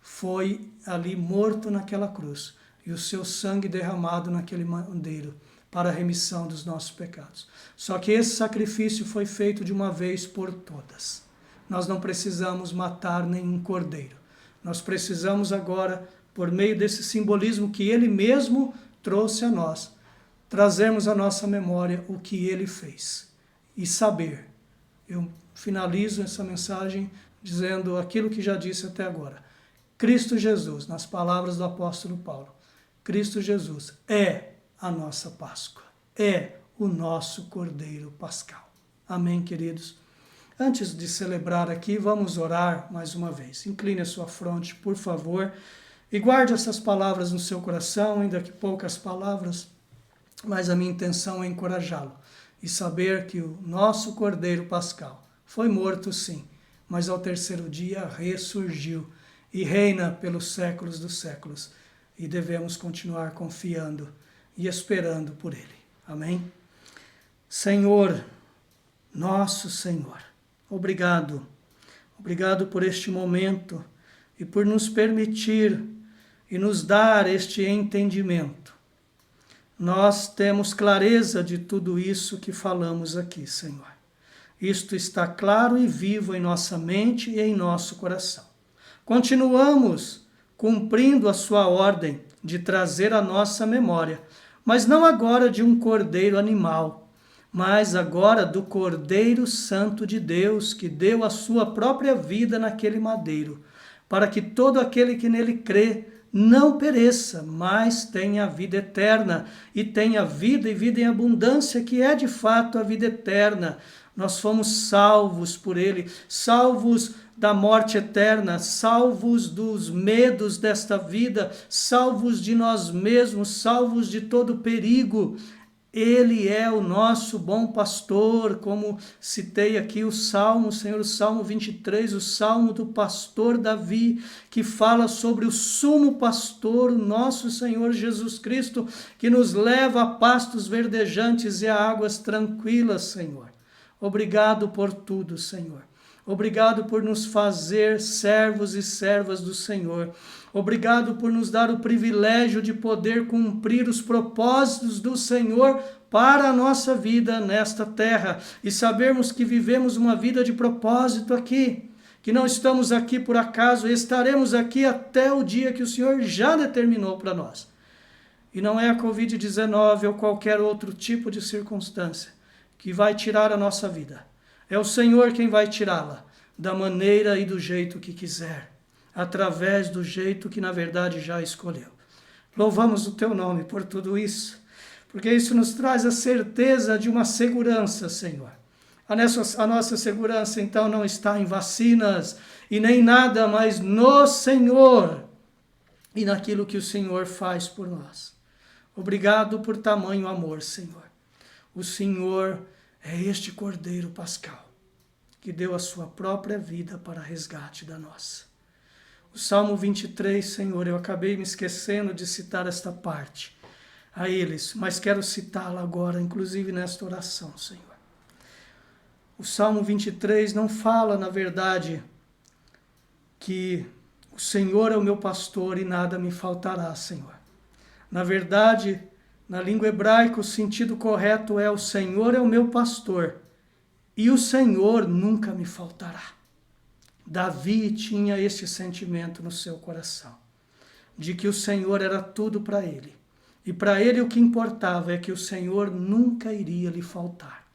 foi ali morto naquela cruz, e o seu sangue derramado naquele madeiro, para a remissão dos nossos pecados. Só que esse sacrifício foi feito de uma vez por todas. Nós não precisamos matar nenhum cordeiro. Nós precisamos agora, por meio desse simbolismo que ele mesmo trouxe a nós, trazermos à nossa memória o que ele fez. E saber, eu finalizo essa mensagem dizendo aquilo que já disse até agora. Cristo Jesus, nas palavras do apóstolo Paulo, Cristo Jesus é a nossa Páscoa, é o nosso Cordeiro Pascal. Amém, queridos? Antes de celebrar aqui, vamos orar mais uma vez. Incline a sua fronte, por favor, e guarde essas palavras no seu coração, ainda que poucas palavras, mas a minha intenção é encorajá-lo e saber que o nosso Cordeiro Pascal foi morto sim, mas ao 3º dia ressurgiu e reina pelos séculos dos séculos, e devemos continuar confiando e esperando por ele. Amém? Senhor, nosso Senhor, obrigado por este momento e por nos permitir e nos dar este entendimento. Nós temos clareza de tudo isso que falamos aqui, Senhor. Isto está claro e vivo em nossa mente e em nosso coração. Continuamos cumprindo a sua ordem de trazer à nossa memória, mas não agora de um cordeiro animal, mas agora do Cordeiro Santo de Deus, que deu a sua própria vida naquele madeiro, para que todo aquele que nele crê não pereça, mas tenha a vida eterna, e tenha vida e vida em abundância, que é de fato a vida eterna. Nós fomos salvos por Ele, salvos da morte eterna, salvos dos medos desta vida, salvos de nós mesmos, salvos de todo perigo. Ele é o nosso bom pastor, como citei aqui o Salmo, Senhor, o Salmo 23, o Salmo do pastor Davi, que fala sobre o sumo pastor, o nosso Senhor Jesus Cristo, que nos leva a pastos verdejantes e a águas tranquilas, Senhor. Obrigado por tudo, Senhor. Obrigado por nos fazer servos e servas do Senhor. Obrigado por nos dar o privilégio de poder cumprir os propósitos do Senhor para a nossa vida nesta terra e sabermos que vivemos uma vida de propósito aqui, que não estamos aqui por acaso, estaremos aqui até o dia que o Senhor já determinou para nós. E não é a Covid-19 ou qualquer outro tipo de circunstância que vai tirar a nossa vida. É o Senhor quem vai tirá-la, da maneira e do jeito que quiser, através do jeito que na verdade já escolheu. Louvamos o teu nome por tudo isso, porque isso nos traz a certeza de uma segurança, Senhor. A nossa segurança então não está em vacinas e nem nada, mas no Senhor e naquilo que o Senhor faz por nós. Obrigado por tamanho amor, Senhor. O Senhor é este Cordeiro Pascal, que deu a sua própria vida para resgate da nossa. O Salmo 23, Senhor, eu acabei me esquecendo de citar esta parte a eles, mas quero citá-la agora, inclusive nesta oração, Senhor. O Salmo 23 não fala, na verdade, que o Senhor é o meu pastor e nada me faltará, Senhor. Na verdade, na língua hebraica, o sentido correto é: o Senhor é o meu pastor e o Senhor nunca me faltará. Davi tinha este sentimento no seu coração, de que o Senhor era tudo para ele. E para ele o que importava é que o Senhor nunca iria lhe faltar.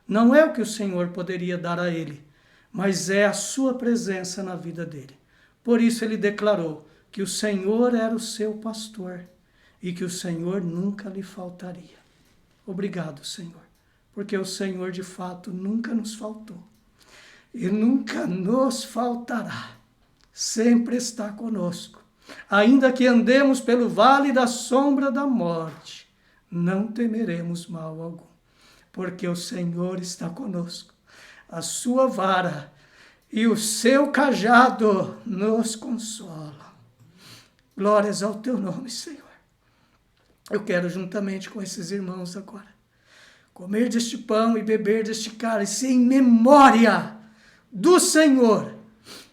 Não é o que o Senhor poderia dar a ele, mas é a sua presença na vida dele. Por isso ele declarou que o Senhor era o seu pastor e que o Senhor nunca lhe faltaria. Obrigado, Senhor, porque o Senhor de fato nunca nos faltou e nunca nos faltará. Sempre está conosco. Ainda que andemos pelo vale da sombra da morte, não temeremos mal algum, porque o Senhor está conosco. A sua vara e o seu cajado nos consolam. Glórias ao teu nome, Senhor. Eu quero, juntamente com esses irmãos agora, comer deste pão e beber deste cálice em memória do Senhor,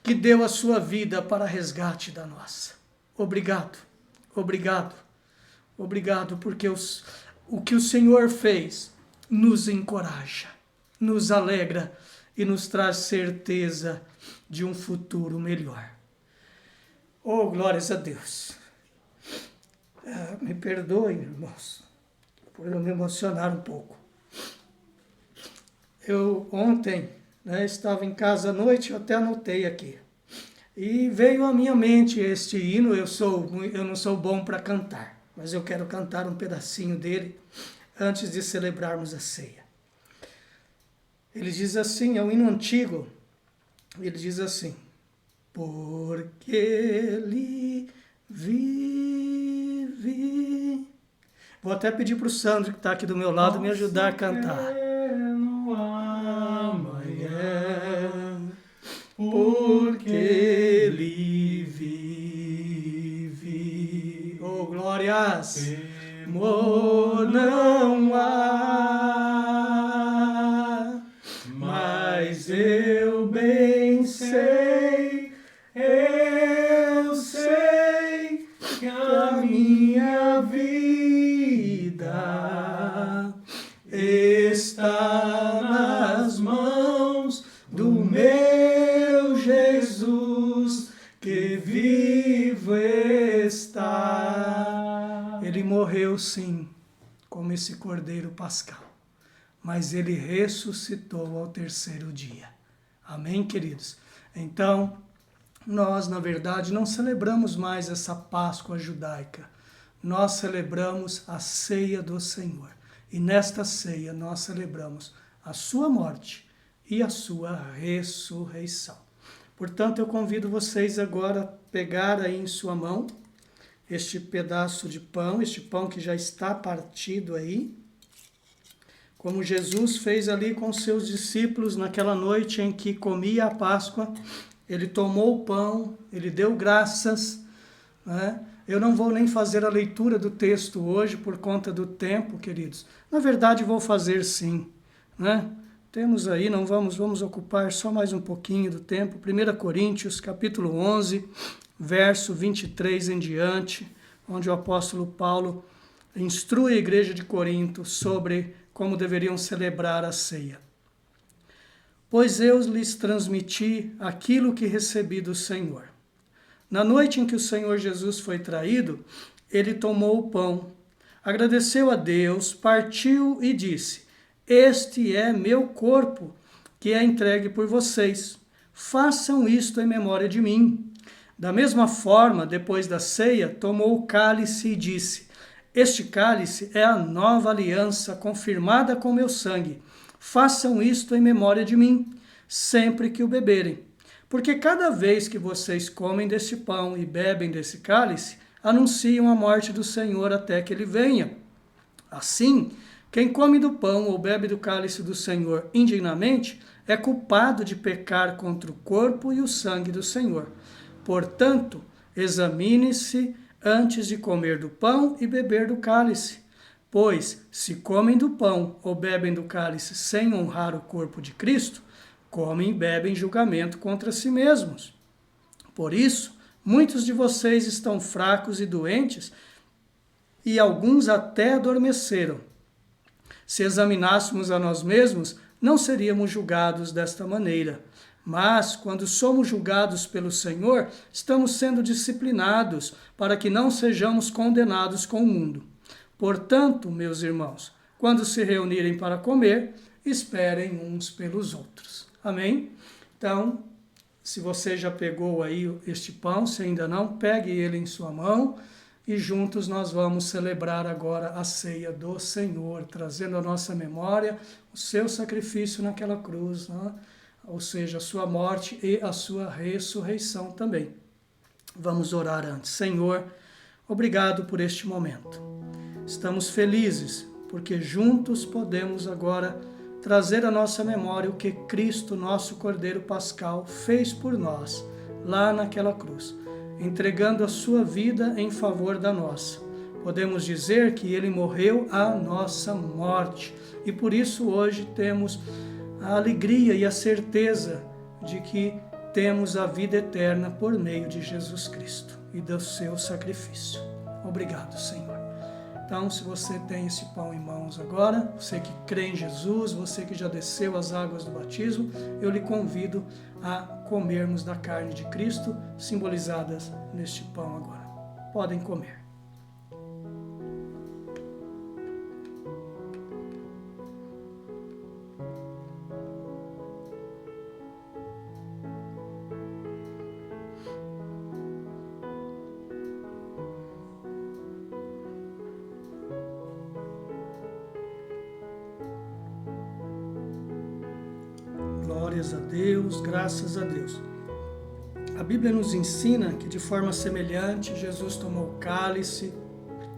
que deu a sua vida para resgate da nossa. Obrigado, obrigado, obrigado, porque o que o Senhor fez nos encoraja, nos alegra e nos traz certeza de um futuro melhor. Oh, glórias a Deus. Me perdoem, irmãos, por eu me emocionar um pouco. Eu ontem, estava em casa à noite, eu até anotei aqui, e veio à minha mente este hino. Eu não sou bom para cantar, mas eu quero cantar um pedacinho dele antes de celebrarmos a ceia. Ele diz assim, é um hino antigo, ele diz assim: porque ele vive. Vou até pedir para o Sandro, que está aqui do meu lado, me ajudar a cantar. No amanhã, Porque ele vive. Oh, glórias! Temor não há, mas eu bem sei, que a minha vida está nas mãos do meu Jesus, que vivo está. Ele morreu, sim, como esse Cordeiro Pascal, mas ele ressuscitou ao terceiro dia. Amém, queridos? Então, nós, na verdade, não celebramos mais essa Páscoa judaica. Nós celebramos a ceia do Senhor. E nesta ceia nós celebramos a sua morte e a sua ressurreição. Portanto, eu convido vocês agora a pegar aí em sua mão este pedaço de pão, este pão que já está partido aí, como Jesus fez ali com seus discípulos naquela noite em que comia a Páscoa. Ele tomou o pão, ele deu graças, né? Eu não vou nem fazer a leitura do texto hoje por conta do tempo, queridos. Na verdade, vou fazer sim, né? Temos aí, não vamos ocupar só mais um pouquinho do tempo. 1 Coríntios, capítulo 11, verso 23 em diante, onde o apóstolo Paulo instrui a igreja de Corinto sobre como deveriam celebrar a ceia. Pois eu lhes transmiti aquilo que recebi do Senhor. Na noite em que o Senhor Jesus foi traído, ele tomou o pão, agradeceu a Deus, partiu e disse: Este é meu corpo, que é entregue por vocês. Façam isto em memória de mim. Da mesma forma, depois da ceia, tomou o cálice e disse: Este cálice é a nova aliança confirmada com meu sangue. Façam isto em memória de mim, sempre que o beberem. Porque cada vez que vocês comem desse pão e bebem desse cálice, anunciam a morte do Senhor até que ele venha. Assim, quem come do pão ou bebe do cálice do Senhor indignamente é culpado de pecar contra o corpo e o sangue do Senhor. Portanto, examine-se antes de comer do pão e beber do cálice. Pois, se comem do pão ou bebem do cálice sem honrar o corpo de Cristo, comem e bebem julgamento contra si mesmos. Por isso, muitos de vocês estão fracos e doentes, e alguns até adormeceram. Se examinássemos a nós mesmos, não seríamos julgados desta maneira. Mas, quando somos julgados pelo Senhor, estamos sendo disciplinados para que não sejamos condenados com o mundo. Portanto, meus irmãos, quando se reunirem para comer, esperem uns pelos outros. Amém? Então, se você já pegou aí este pão, se ainda não, pegue ele em sua mão e juntos nós vamos celebrar agora a ceia do Senhor, trazendo à nossa memória o seu sacrifício naquela cruz, né? Ou seja, a sua morte e a sua ressurreição também. Vamos orar antes. Senhor, obrigado por este momento. Estamos felizes porque juntos podemos agora trazer à nossa memória o que Cristo, nosso Cordeiro Pascal, fez por nós lá naquela cruz, entregando a sua vida em favor da nossa. Podemos dizer que ele morreu a nossa morte e por isso hoje temos a alegria e a certeza de que temos a vida eterna por meio de Jesus Cristo e do seu sacrifício. Obrigado, Senhor. Então, se você tem esse pão em mãos agora, você que crê em Jesus, você que já desceu as águas do batismo, eu lhe convido a comermos da carne de Cristo, simbolizadas neste pão agora. Podem comer. Glórias a Deus, graças a Deus. A Bíblia nos ensina que de forma semelhante Jesus tomou o cálice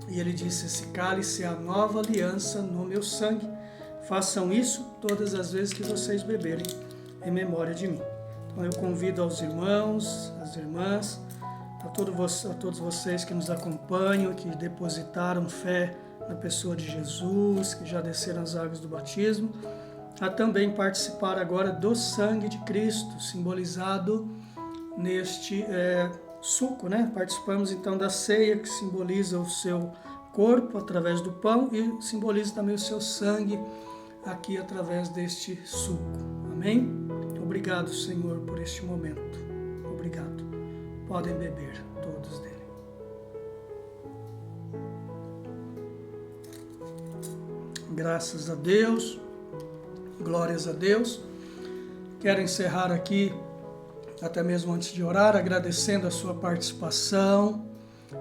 e ele disse: esse cálice é a nova aliança no meu sangue. Façam isso todas as vezes que vocês beberem em memória de mim. Então eu convido aos irmãos, às irmãs, a todos vocês que nos acompanham, que depositaram fé na pessoa de Jesus, que já desceram as águas do batismo, a também participar agora do sangue de Cristo, simbolizado neste suco, né? Participamos então da ceia, que simboliza o seu corpo através do pão e simboliza também o seu sangue aqui através deste suco. Amém? Obrigado, Senhor, por este momento. Obrigado. Podem beber todos dele. Graças a Deus. Glórias a Deus. Quero encerrar aqui até mesmo antes de orar, agradecendo a sua participação,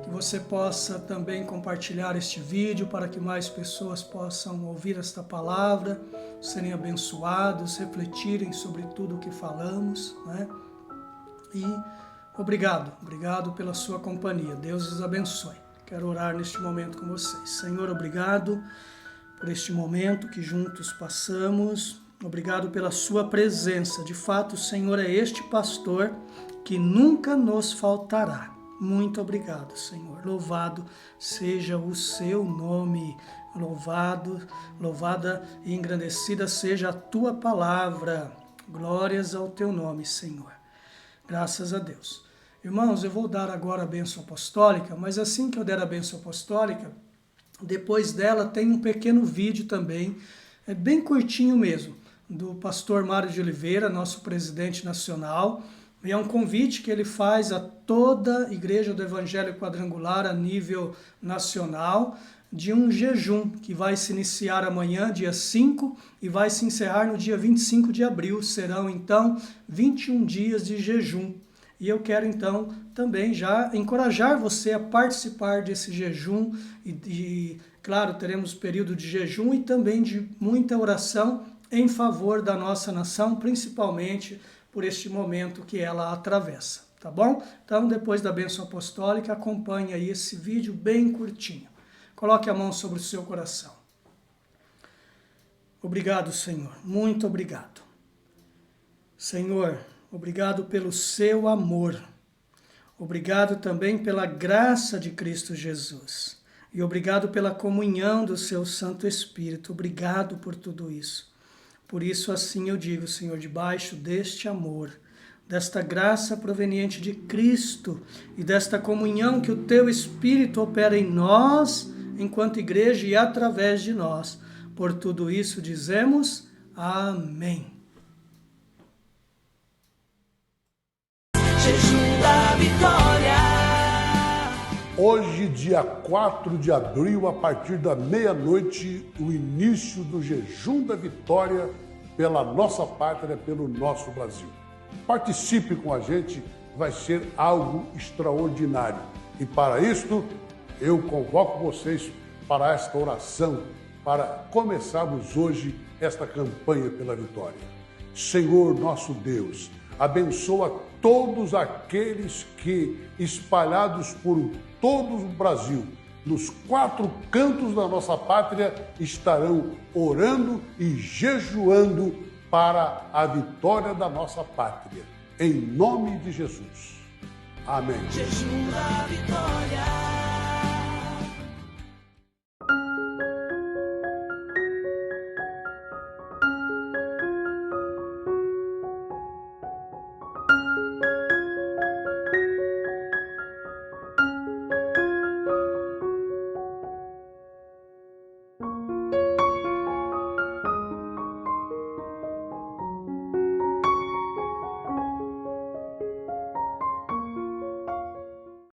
que você possa também compartilhar este vídeo para que mais pessoas possam ouvir esta palavra, serem abençoados, refletirem sobre tudo o que falamos, né? E obrigado pela sua companhia. Deus os abençoe. Quero orar neste momento com vocês. Senhor, obrigado por este momento que juntos passamos. Obrigado pela sua presença. De fato, o Senhor é este pastor que nunca nos faltará. Muito obrigado, Senhor. Louvado seja o seu nome. Louvada e engrandecida seja a tua palavra. Glórias ao teu nome, Senhor. Graças a Deus. Irmãos, eu vou dar agora a bênção apostólica, mas assim que eu der a bênção apostólica, depois dela tem um pequeno vídeo também, é bem curtinho mesmo, do pastor Mário de Oliveira, nosso presidente nacional. E é um convite que ele faz a toda a Igreja do Evangelho Quadrangular a nível nacional, de um jejum que vai se iniciar amanhã, dia 5, e vai se encerrar no dia 25 de abril. Serão, então, 21 dias de jejum. E eu quero, então, também já encorajar você a participar desse jejum. E claro, teremos período de jejum e também de muita oração em favor da nossa nação, principalmente por este momento que ela atravessa, tá bom? Então, depois da bênção apostólica, acompanhe aí esse vídeo bem curtinho. Coloque a mão sobre o seu coração. Obrigado, Senhor. Muito obrigado. Senhor, obrigado pelo seu amor. Obrigado também pela graça de Cristo Jesus. E obrigado pela comunhão do seu Santo Espírito. Obrigado por tudo isso. Por isso, assim eu digo, Senhor, debaixo deste amor, desta graça proveniente de Cristo e desta comunhão que o teu Espírito opera em nós, enquanto igreja e através de nós. Por tudo isso dizemos amém. Jejum da Vitória. Hoje, dia 4 de abril, a partir da meia-noite, o início do Jejum da Vitória pela nossa pátria, pelo nosso Brasil. Participe com a gente, vai ser algo extraordinário. E para isto, eu convoco vocês para esta oração, para começarmos hoje esta campanha pela vitória. Senhor nosso Deus, abençoa todos aqueles que, espalhados por todo o Brasil, nos 4 cantos da nossa pátria, estarão orando e jejuando para a vitória da nossa pátria. Em nome de Jesus. Amém. Jejum da Vitória.